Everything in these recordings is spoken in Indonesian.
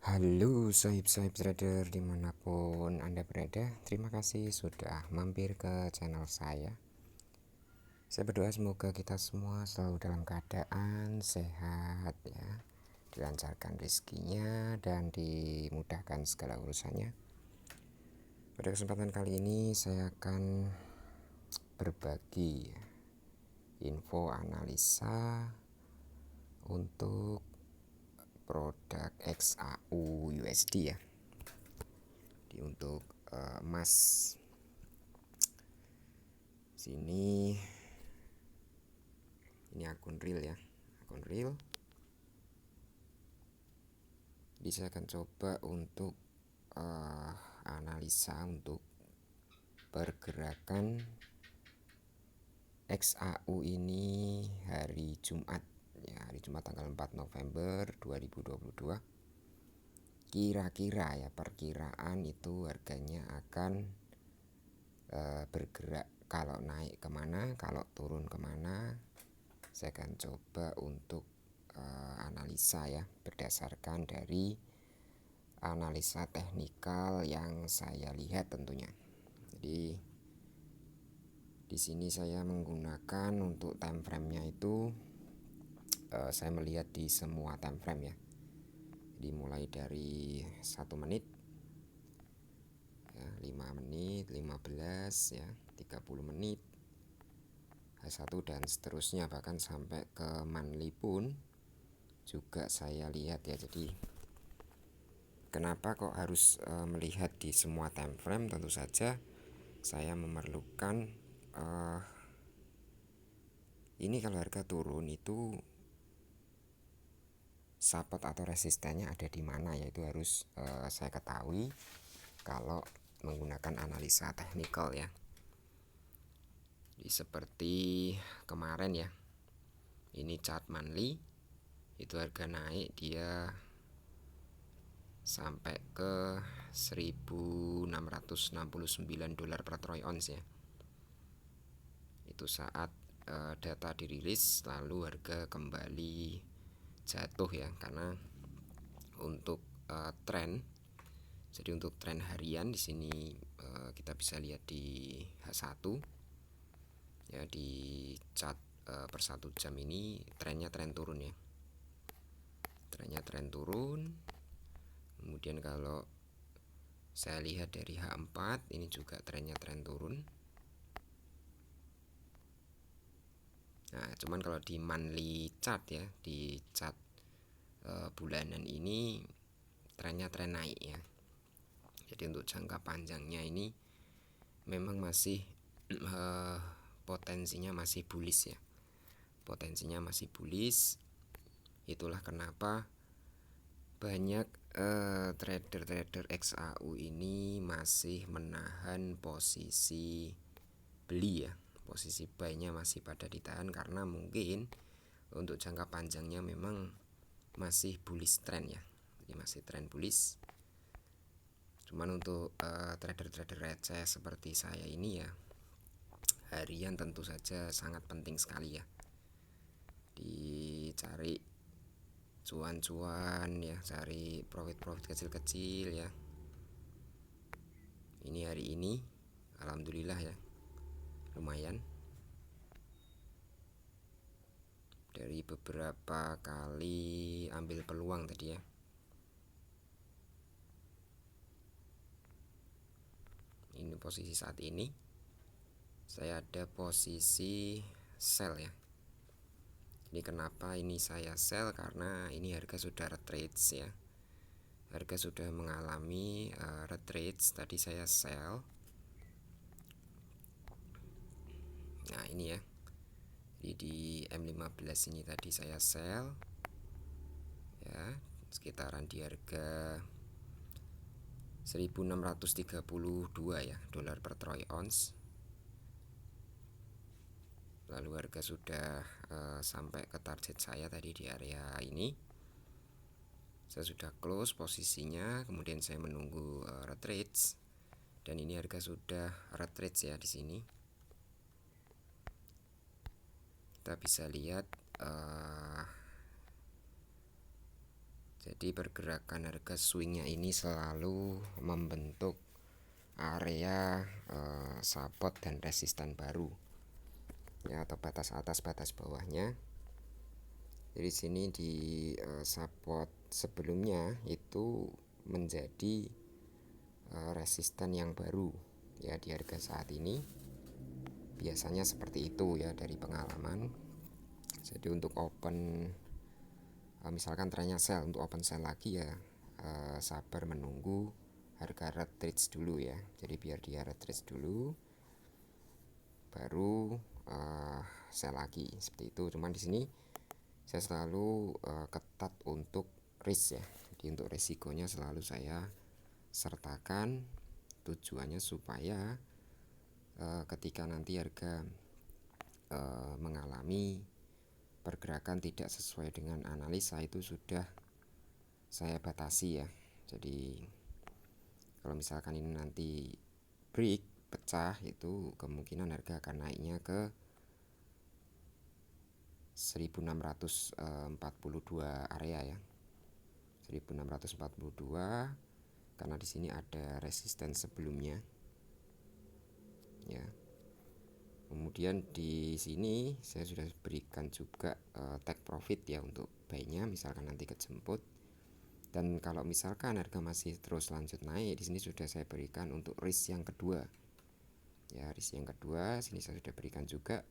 Halo sohib-sohib trader dimanapun Anda berada. Terima kasih sudah mampir ke channel saya. Saya berdoa semoga kita semua selalu dalam keadaan sehat ya, dilancarkan rezekinya dan dimudahkan segala urusannya. Pada kesempatan kali ini saya akan berbagi info analisa untuk produk XAU USD ya. Untuk emas sini, ini akun real ya, akun real. Jadi saya akan coba untuk analisa untuk pergerakan XAU ini hari Jumat ya, hari Jumat tanggal 4 November 2022. Kira-kira ya, perkiraan itu harganya akan bergerak, kalau naik kemana, kalau turun kemana. Saya akan coba untuk analisa ya, berdasarkan dari analisa teknikal yang saya lihat tentunya. Jadi di sini saya menggunakan untuk time frame-nya itu saya melihat di semua time frame ya. Jadi mulai dari 1 menit ya, 5 menit, 15 ya, 30 menit, H1 dan seterusnya, bahkan sampai ke monthly pun juga saya lihat ya. Jadi kenapa kok harus melihat di semua time frame? Tentu saja saya memerlukan ini kalau harga turun itu support atau resistennya ada di mana ya, itu harus saya ketahui kalau menggunakan analisa teknikal ya. Jadi seperti kemarin ya, ini chart monthly, itu harga naik dia sampai ke 1669 dolar per troy ounce ya. Itu saat data dirilis, lalu harga kembali jatuh ya, karena untuk tren. Jadi untuk tren harian di sini kita bisa lihat di H1 ya, di chart per 1 jam ini trennya tren turun ya. Trennya tren turun. Kemudian kalau saya lihat dari H4 ini juga trennya tren turun. Nah, cuman kalau di monthly chart ya, di chart bulanan ini trennya tren naik ya. Jadi untuk jangka panjangnya ini memang masih potensinya masih bullish ya. Potensinya masih bullish. Itulah kenapa banyak trader-trader XAU ini masih menahan posisi beli ya. Posisi buy-nya masih pada ditahan karena mungkin untuk jangka panjangnya memang masih bullish trend ya. Jadi masih trend bullish. Cuman untuk trader-trader receh seperti saya ini ya, harian tentu saja sangat penting sekali ya, dicari cuan-cuan ya, cari profit-profit kecil-kecil ya. Ini hari ini alhamdulillah ya, lumayan. Dari beberapa kali ambil peluang tadi ya. Ini posisi saat ini saya ada posisi sell ya. Ini kenapa ini saya sell, karena ini harga sudah retrace ya. Harga sudah mengalami retrace, tadi saya sell. Nah, ini ya. Jadi di M15 ini tadi saya sell ya, sekitaran di harga 1632 ya, dolar per troy ounce. Lalu harga sudah sampai ke target saya tadi di area ini. Saya sudah close posisinya, kemudian saya menunggu retrace, dan ini harga sudah retrace ya di sini. Kita bisa lihat Jadi pergerakan harga swingnya ini selalu membentuk area support dan resisten baru ya, atau batas atas batas bawahnya. Jadi sini di support sebelumnya itu menjadi resisten yang baru ya di harga saat ini. Biasanya seperti itu ya dari pengalaman. Jadi untuk open misalkan trennya sell, untuk open sell lagi ya sabar menunggu harga retreat dulu ya. Jadi biar dia retreat dulu baru sell lagi seperti itu. Cuman di sini saya selalu ketat untuk risk ya. Jadi untuk resikonya selalu saya sertakan, tujuannya supaya ketika nanti harga mengalami pergerakan tidak sesuai dengan analisa itu sudah saya batasi ya. Jadi kalau misalkan ini nanti break pecah, itu kemungkinan harga akan naiknya ke 1642 area ya. 1642 karena di sini ada resisten sebelumnya ya. Kemudian di sini saya sudah berikan juga take profit ya untuk buy-nya misalkan nanti kejemput. Dan kalau misalkan harga masih terus lanjut naik, di sini sudah saya berikan untuk risk yang kedua. Ya, risk yang kedua sini saya sudah berikan juga.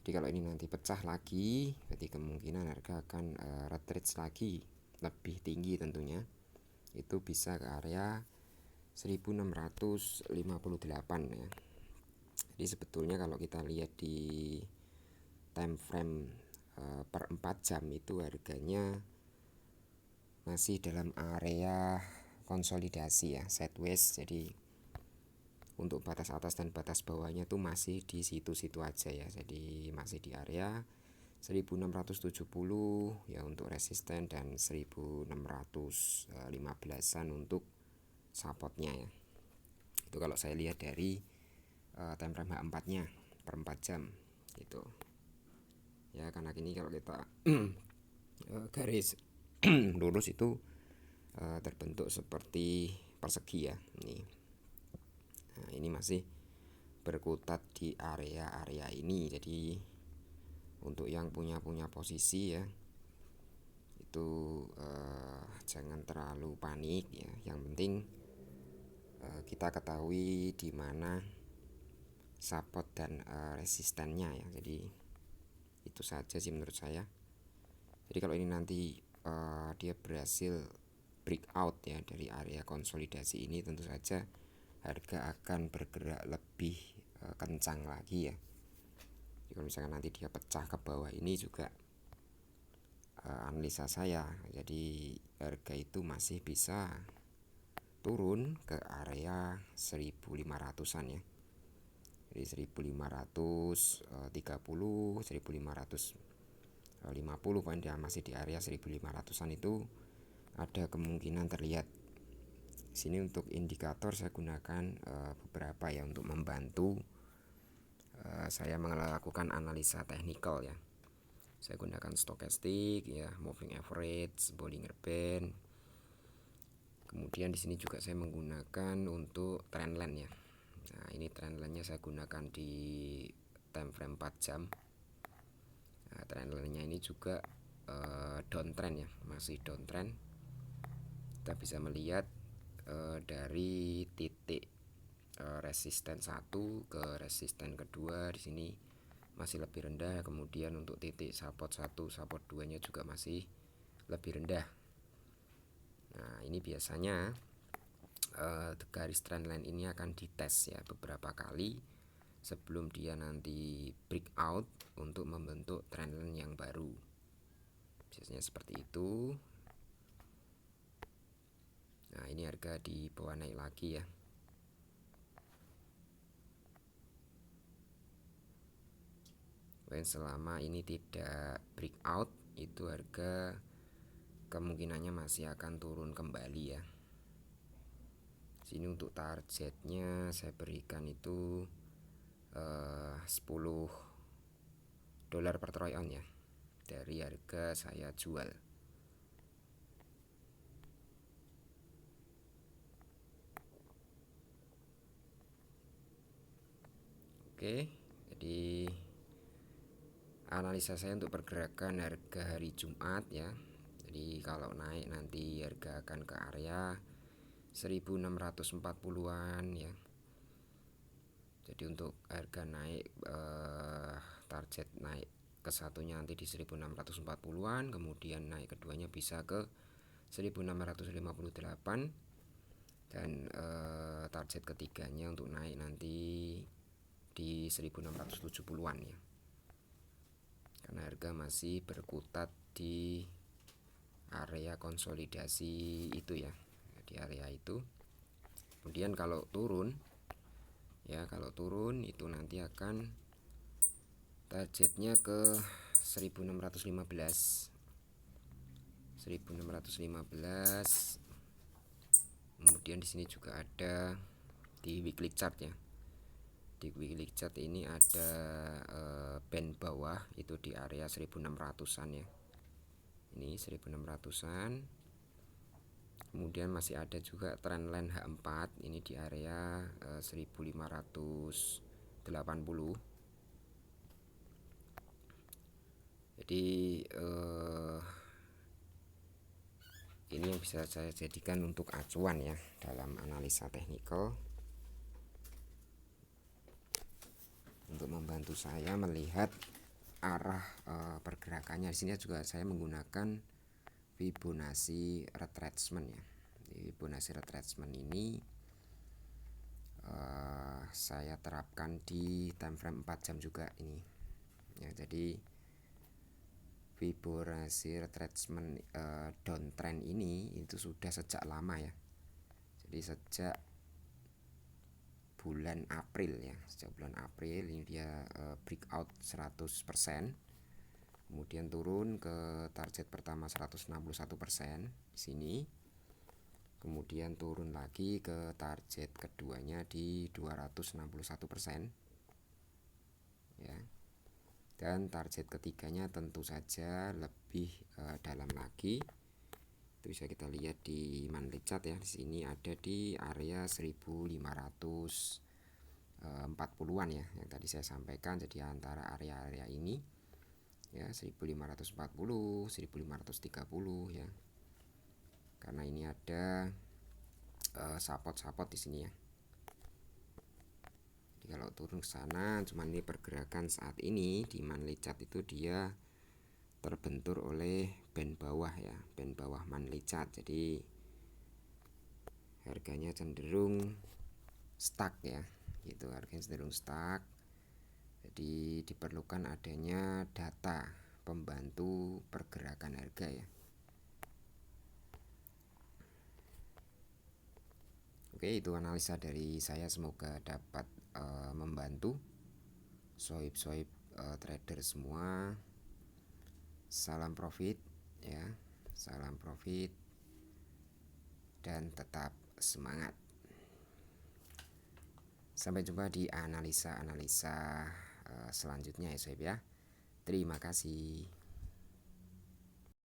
Jadi kalau ini nanti pecah lagi, berarti kemungkinan harga akan retreat lagi lebih tinggi tentunya. Itu bisa ke area 1658 ya. Jadi sebetulnya kalau kita lihat di time frame per 4 jam itu harganya masih dalam area konsolidasi ya, sideways. Jadi untuk batas atas dan batas bawahnya tuh masih di situ-situ aja ya. Jadi masih di area 1670 ya untuk resisten dan 1615-an untuk supportnya ya. Itu kalau saya lihat dari time frame H4 nya per 4 jam gitu ya. Karena ini kalau kita garis lurus itu terbentuk seperti persegi ya ini. Nah, ini masih berkutat di area-area ini. Jadi untuk yang punya posisi ya itu jangan terlalu panik ya. Yang penting kita ketahui di mana support dan resistennya ya. Jadi itu saja sih menurut saya. Jadi kalau ini nanti dia berhasil breakout ya dari area konsolidasi ini, tentu saja harga akan bergerak lebih kencang lagi ya. Jadi kalau misalkan nanti dia pecah ke bawah ini juga analisa saya, jadi harga itu masih bisa turun ke area 1500-an ya. Jadi 1530, 1550 poin dia masih di area 1500-an itu ada kemungkinan terlihat. Sini untuk indikator saya gunakan beberapa ya untuk membantu saya melakukan analisa teknikal ya. Saya gunakan stokastik ya, moving average, Bollinger Band. Kemudian di sini juga saya menggunakan untuk trendline ya. Nah, ini trendline-nya saya gunakan di time frame 4 jam. Nah, trendline-nya ini juga downtrend ya, masih downtrend. Kita bisa melihat dari titik resisten 1 ke resisten kedua di sini masih lebih rendah. Kemudian untuk titik support 1, support 2-nya juga masih lebih rendah. Nah, ini biasanya garis trendline ini akan dites ya beberapa kali sebelum dia nanti breakout untuk membentuk trendline yang baru. Biasanya seperti itu. Nah, ini harga di bawah naik lagi ya. Dan selama ini tidak breakout, itu harga kemungkinannya masih akan turun kembali ya. Sini untuk targetnya saya berikan itu $10 per troy ounce ya dari harga saya jual. Oke, jadi analisa saya untuk pergerakan harga hari Jumat ya. Jadi kalau naik nanti harga akan ke area 1640-an ya. Jadi untuk harga naik target naik ke satunya nanti di 1640-an, kemudian naik keduanya bisa ke 1658, dan target ketiganya untuk naik nanti di 1670-an ya. Karena harga masih berkutat di area konsolidasi itu ya, di area itu. Kemudian kalau turun ya, kalau turun itu nanti akan targetnya ke 1615. Kemudian di sini juga ada di weekly chart ya. Di weekly chart ini ada band bawah itu di area 1600-an ya. Ini 1600-an. Kemudian masih ada juga trendline H4 ini di area 1580. Jadi ini yang bisa saya jadikan untuk acuan ya dalam analisa teknikal, untuk membantu saya melihat arah pergerakannya. Di sini juga saya menggunakan Fibonacci retracement ya. Fibonacci retracement ini saya terapkan di time frame 4 jam juga ini ya. Jadi Fibonacci retracement downtrend ini itu sudah sejak lama ya. Jadi sejak bulan April ya, sejak bulan April ini dia breakout 100%, kemudian turun ke target pertama 161% di sini, kemudian turun lagi ke target keduanya di 261% ya, dan target ketiganya tentu saja lebih dalam lagi. Itu bisa kita lihat di monthly chart ya. Di sini ada di area 1540-an ya, yang tadi saya sampaikan. Jadi antara area-area ini ya, 1540, 1530 ya. Karena ini ada support di sini ya. Jadi kalau turun ke sana, cuman ini pergerakan saat ini di monthly chart itu dia terbentur oleh band bawah ya, band bawah monthly chart. Jadi harganya cenderung stuck ya, gitu, harganya cenderung stuck. Jadi diperlukan adanya data pembantu pergerakan harga ya. Oke, itu analisa dari saya, semoga dapat membantu sohib-sohib trader semua. Salam profit ya, salam profit dan tetap semangat. Sampai jumpa di analisa-analisa selanjutnya ya sohib ya. Terima kasih.